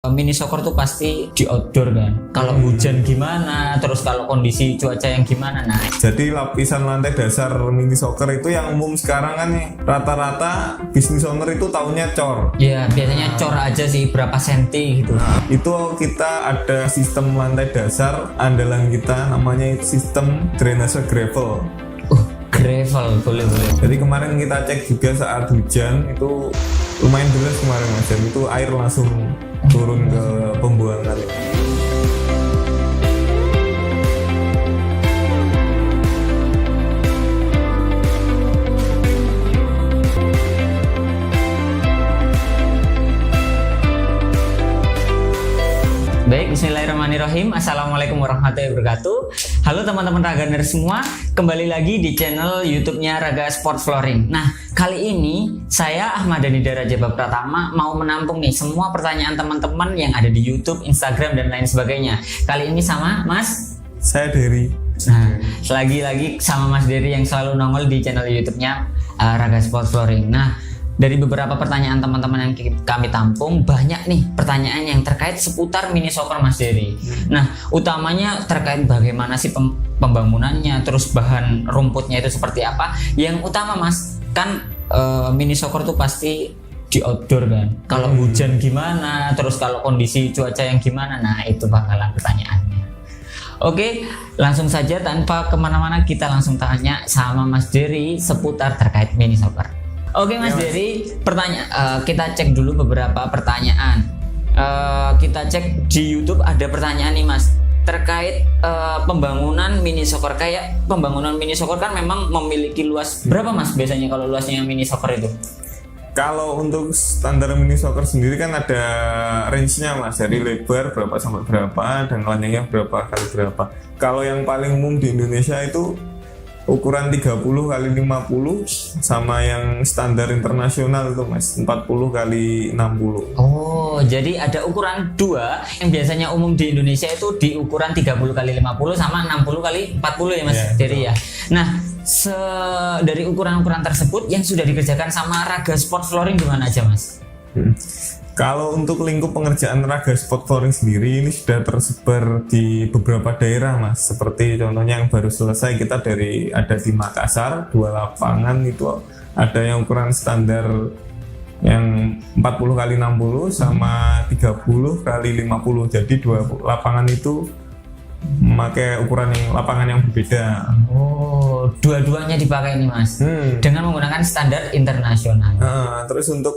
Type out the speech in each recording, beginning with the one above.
Mini soccer tuh pasti di outdoor kan. Kalau hujan gimana, terus kalau kondisi cuaca yang gimana. Nah, Jadi lapisan lantai dasar mini soccer itu yang umum sekarang kan nih, rata-rata business owner itu taunya cor. ya biasanya cor aja sih berapa senti gitu. Itu kita ada sistem lantai dasar andalan kita, namanya itu sistem drainase gravel. Gravel boleh. Jadi kemarin kita cek juga saat hujan itu lumayan deras kemarin Mas, dan itu air langsung turun ke pembuangan. Baik, bismillahirrahmanirrahim. Assalamualaikum warahmatullahi wabarakatuh. Halo teman-teman Raganer semua, kembali lagi di channel YouTube-nya Raga Sport Flooring. Nah, kali ini saya Ahmad Dhanida Raja Pratama mau menampung nih semua pertanyaan teman-teman yang ada di YouTube, Instagram dan lain sebagainya. Kali ini sama Mas. Saya Dery. Nah, lagi-lagi sama Mas Dery yang selalu nongol di channel YouTube-nya Raga Sport Flooring. Nah, dari beberapa pertanyaan teman-teman yang kami tampung, banyak nih pertanyaan yang terkait seputar mini soccer Mas Dery. Nah, utamanya terkait bagaimana sih pembangunannya, terus bahan rumputnya itu seperti apa. Yang utama Mas, kan mini soccer tuh pasti di outdoor kan. Kalau hujan gimana, terus kalau kondisi cuaca yang gimana, nah itu bakalan pertanyaannya. Oke, langsung saja tanpa kemana-mana kita langsung tanya sama Mas Dery seputar terkait mini soccer. Oke Mas Dery, kita cek dulu beberapa pertanyaan. Kita cek di YouTube ada pertanyaan nih Mas terkait pembangunan mini soccer. Kayak pembangunan mini soccer kan memang memiliki luas berapa Mas biasanya kalau luasnya mini soccer itu? Kalau untuk standar mini soccer sendiri kan ada range-nya Mas, dari lebar berapa sampai berapa dan panjangnya berapa kali berapa. Kalau yang paling umum di Indonesia itu ukuran 30 kali 50 sama yang standar internasional itu Mas 40 kali 60. Oh, jadi ada ukuran dua yang biasanya umum di Indonesia itu di ukuran 30 kali 50 sama 60 kali 40 ya Mas Dery ya. Nah, dari ukuran-ukuran tersebut yang sudah dikerjakan sama Raga Sport Flooring gimana aja Mas? Kalau untuk lingkup pengerjaan Raga Sport Flooring sendiri ini sudah tersebar di beberapa daerah Mas. Seperti contohnya yang baru selesai kita ada di Makassar, 2 lapangan itu ada yang ukuran standar yang 40 kali 60 sama 30 kali 50. Jadi 2 lapangan itu memakai ukuran lapangan yang berbeda. Oh, dua-duanya dipakai nih Mas. Dengan menggunakan standar internasional. Terus untuk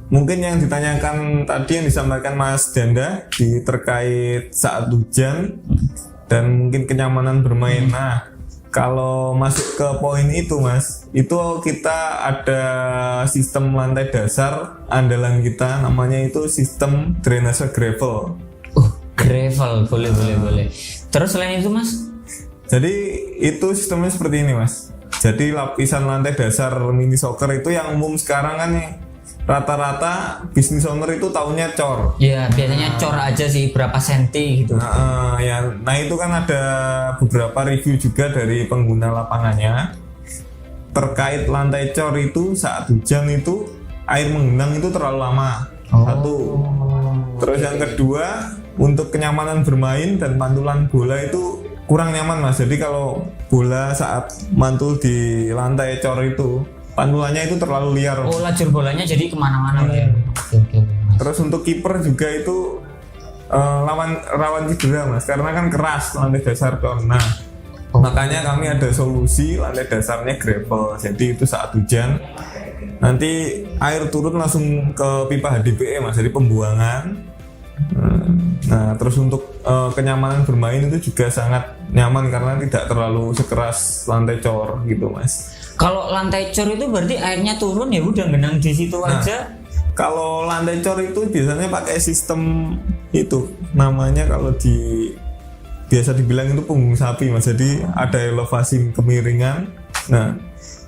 mungkin yang ditanyakan tadi yang disampaikan Mas Danda terkait saat hujan dan mungkin kenyamanan bermain. Nah, kalau masuk ke poin itu Mas, itu kita ada sistem lantai dasar andalan kita, namanya itu sistem drainase gravel. Gravel, boleh. Terus selain itu Mas? Jadi itu sistemnya seperti ini Mas. Jadi lapisan lantai dasar mini soccer itu yang umum sekarang kan nih, rata-rata business owner itu taunya cor. Ya biasanya cor aja sih berapa senti gitu. Nah itu kan ada beberapa review juga dari pengguna lapangannya terkait lantai cor itu saat hujan itu air menggenang itu terlalu lama. Satu. Terus yang kedua, untuk kenyamanan bermain dan pantulan bola itu kurang nyaman Mas. Jadi kalau bola saat mantul di lantai cor itu pantulannya itu terlalu liar. Oh, lajur bolanya jadi kemana-mana ya. Oke, Mas. Terus untuk kiper juga itu rawan cedera Mas, karena kan keras lantai dasar cor. Nah, makanya kami ada solusi lantai dasarnya gravel. Jadi itu saat hujan nanti air turun langsung ke pipa HDPE Mas, jadi pembuangan. Nah, terus untuk kenyamanan bermain itu juga sangat nyaman karena tidak terlalu sekeras lantai cor gitu Mas. Kalau lantai cor itu berarti airnya turun ya udah genang di situ aja. Kalau lantai cor itu biasanya pakai sistem itu namanya kalau biasa dibilang itu punggung sapi Mas. Jadi ada elevasi kemiringan. Nah,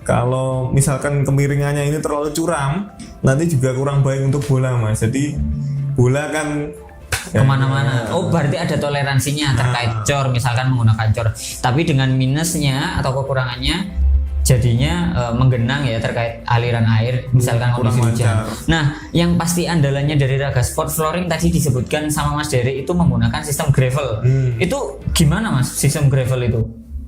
kalau misalkan kemiringannya ini terlalu curam, nanti juga kurang baik untuk bola Mas. Jadi bola kan kemana-mana. Oh, berarti ada toleransinya terkait cor, misalkan menggunakan cor. Tapi dengan minusnya atau kekurangannya jadinya menggenang ya terkait aliran air misalkan kurang kondisi hujan. lancar. Nah, yang pasti andalannya dari Raga Sport Flooring tadi disebutkan sama Mas Dery itu menggunakan sistem gravel. Itu gimana Mas sistem gravel itu?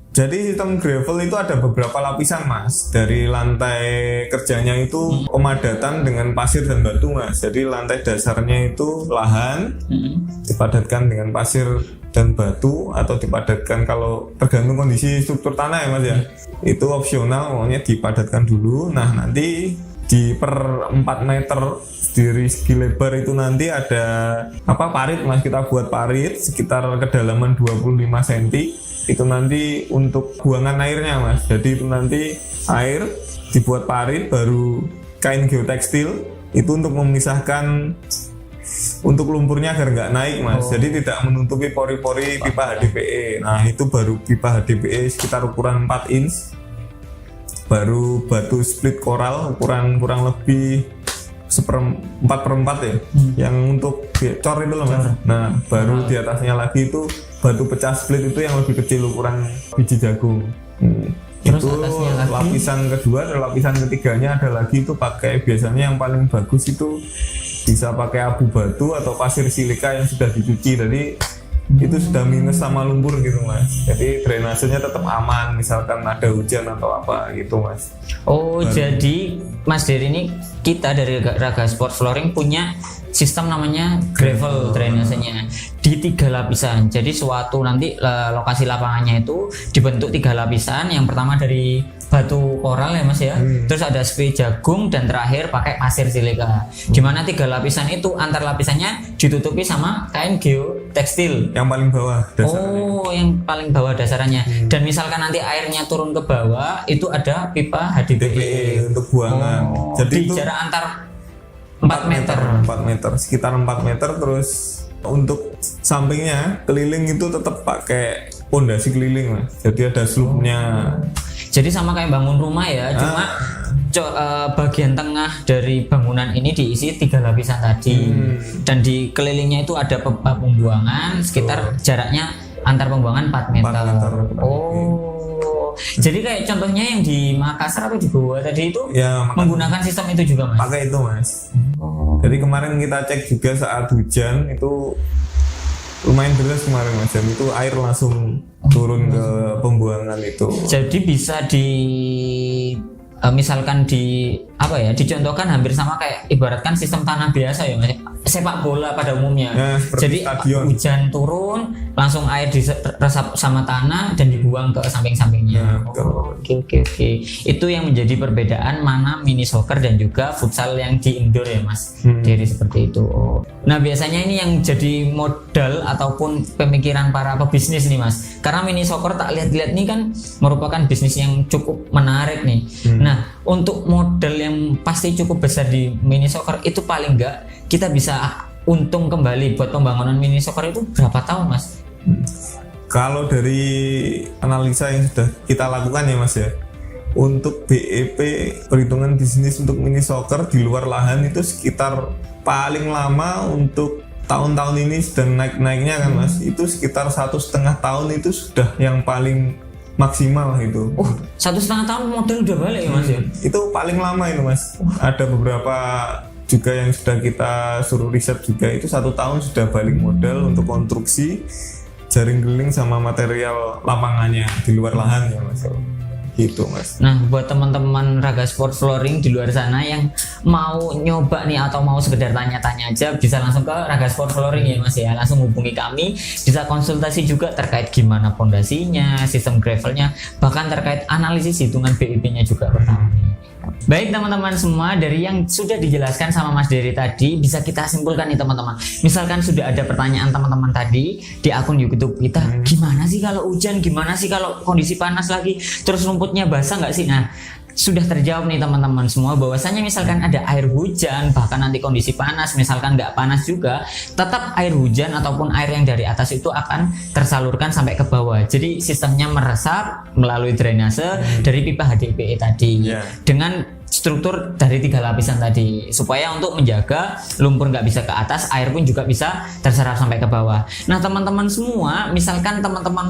Jadi sistem gravel itu ada beberapa lapisan Mas. Dari lantai kerjanya itu pemadatan dengan pasir dan batu Mas. Jadi lantai dasarnya itu lahan dipadatkan dengan pasir dan batu, atau dipadatkan kalau tergantung kondisi struktur tanah ya Mas ya. Itu opsional, maunya dipadatkan dulu. Nah nanti di per 4 meter dari segi lebar itu nanti ada parit Mas. Kita buat parit sekitar kedalaman 25 cm. Itu nanti untuk buangan airnya Mas. Jadi itu nanti air dibuat parit, baru kain geotekstil itu untuk memisahkan untuk lumpurnya agar nggak naik Mas. Jadi tidak menutupi pori-pori pipa HDPE. Nah itu baru pipa HDPE sekitar ukuran 4 inch. Baru batu split koral ukuran kurang lebih 4/4 ya, yang untuk cor itu loh Mas. Nah baru di atasnya lagi itu batu pecah split itu yang lebih kecil ukuran biji jagung. Terus Itu atasnya lagi? lapisan kedua, dan lapisan ketiganya ada lagi itu pakai, biasanya yang paling bagus itu bisa pakai abu batu atau pasir silika yang sudah dicuci. Jadi itu sudah minus sama lumpur gitu Mas. Jadi drainasenya tetap aman misalkan ada hujan atau apa gitu Mas. Oh, jadi Mas Dery ini, kita dari Raga Sport Flooring punya sistem namanya gravel drainasenya di 3 lapisan. Jadi suatu nanti lokasi lapangannya itu dibentuk 3 lapisan. Yang pertama dari batu koral ya Mas ya. Terus ada spray jagung dan terakhir pakai pasir silika. Dimana 3 lapisan itu antar lapisannya ditutupi sama kain geotekstil. Yang paling bawah dasarnya. Oh, yang paling bawah dasarannya. Dan misalkan nanti airnya turun ke bawah, itu ada pipa HDPE untuk buangan. Jadi di itu jarak antar 4 meter. 4 meter, sekitar 4 meter. Terus untuk sampingnya keliling itu tetap pakai pondasi keliling Mas. Jadi ada slope-nya. Jadi sama kayak bangun rumah ya, cuma bagian tengah dari bangunan ini diisi 3 lapisan tadi. Dan di kelilingnya itu ada pipa pembuangan sekitar jaraknya antar pembuangan 4 meter. 4 meter. Oh. Jadi kayak contohnya yang di Makassar atau di Goa tadi itu Ya, menggunakan sistem itu juga Mas. pakai itu Mas. Jadi kemarin kita cek juga saat hujan itu lumayan deras kemarin Mas, dan itu air langsung turun ke pembuangan itu. Jadi bisa misalkan dicontohkan hampir sama kayak ibaratkan sistem tanah biasa ya Mas. Sepak bola pada umumnya. Ya, seperti Jadi stadion. hujan turun, langsung air diresap sama tanah dan dibuang ke samping-sampingnya. Ya, betul. Oke. Itu yang menjadi perbedaan mana mini soccer dan juga futsal yang di indoor ya Mas. Jadi seperti itu. Oh. Nah, biasanya ini yang jadi modal ataupun pemikiran para pebisnis nih Mas. Karena mini soccer tak lihat-lihat nih kan merupakan bisnis yang cukup menarik nih. Nah, untuk modal yang pasti cukup besar di mini soccer itu paling enggak kita bisa untung kembali buat pembangunan mini soccer itu berapa tahun Mas? Kalau dari analisa yang sudah kita lakukan ya Mas ya, untuk BEP perhitungan bisnis untuk mini soccer di luar lahan itu sekitar paling lama untuk tahun-tahun ini sedang naik-naiknya kan Mas, itu sekitar 1,5 tahun itu sudah yang paling maksimal itu. Oh, 1,5 tahun modal udah balik ya Mas ya? Itu paling lama itu Mas. Ada beberapa juga yang sudah kita suruh riset juga, itu 1 tahun sudah balik modal untuk konstruksi jaring keliling sama material lapangannya di luar lahan ya Mas. Gitu Mas. Nah, buat teman-teman Raga Sport Flooring di luar sana yang mau nyoba nih atau mau sekedar tanya-tanya aja, bisa langsung ke Raga Sport Flooring ya Mas ya. Langsung hubungi kami, bisa konsultasi juga terkait gimana fondasinya, sistem gravelnya, bahkan terkait analisis hitungan BIP-nya juga kami. Baik teman-teman semua, dari yang sudah dijelaskan sama Mas Dery tadi bisa kita simpulkan nih teman-teman. Misalkan sudah ada pertanyaan teman-teman tadi di akun YouTube kita, gimana sih kalau hujan, gimana sih kalau kondisi panas lagi, terus rumputnya basah nggak sih? Nah, sudah terjawab nih teman-teman semua, bahwasanya misalkan ada air hujan, bahkan nanti kondisi panas, misalkan nggak panas juga, tetap air hujan ataupun air yang dari atas itu akan tersalurkan sampai ke bawah. Jadi sistemnya meresap melalui drainase dari pipa HDPE tadi dengan struktur dari 3 lapisan tadi, supaya untuk menjaga lumpur nggak bisa ke atas, air pun juga bisa terserap sampai ke bawah. Nah teman-teman semua, misalkan teman-teman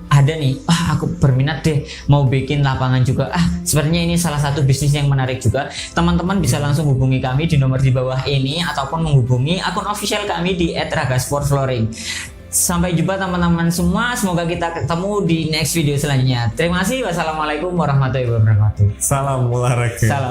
ada ada nih, aku berminat deh mau bikin lapangan juga, sepertinya ini salah satu bisnis yang menarik juga, teman-teman bisa langsung hubungi kami di nomor di bawah ini ataupun menghubungi akun official kami di @ragasportflooring. Sampai jumpa teman-teman semua, semoga kita ketemu di next video selanjutnya. Terima kasih, wassalamualaikum warahmatullahi wabarakatuh. Salam olahraga. Salam.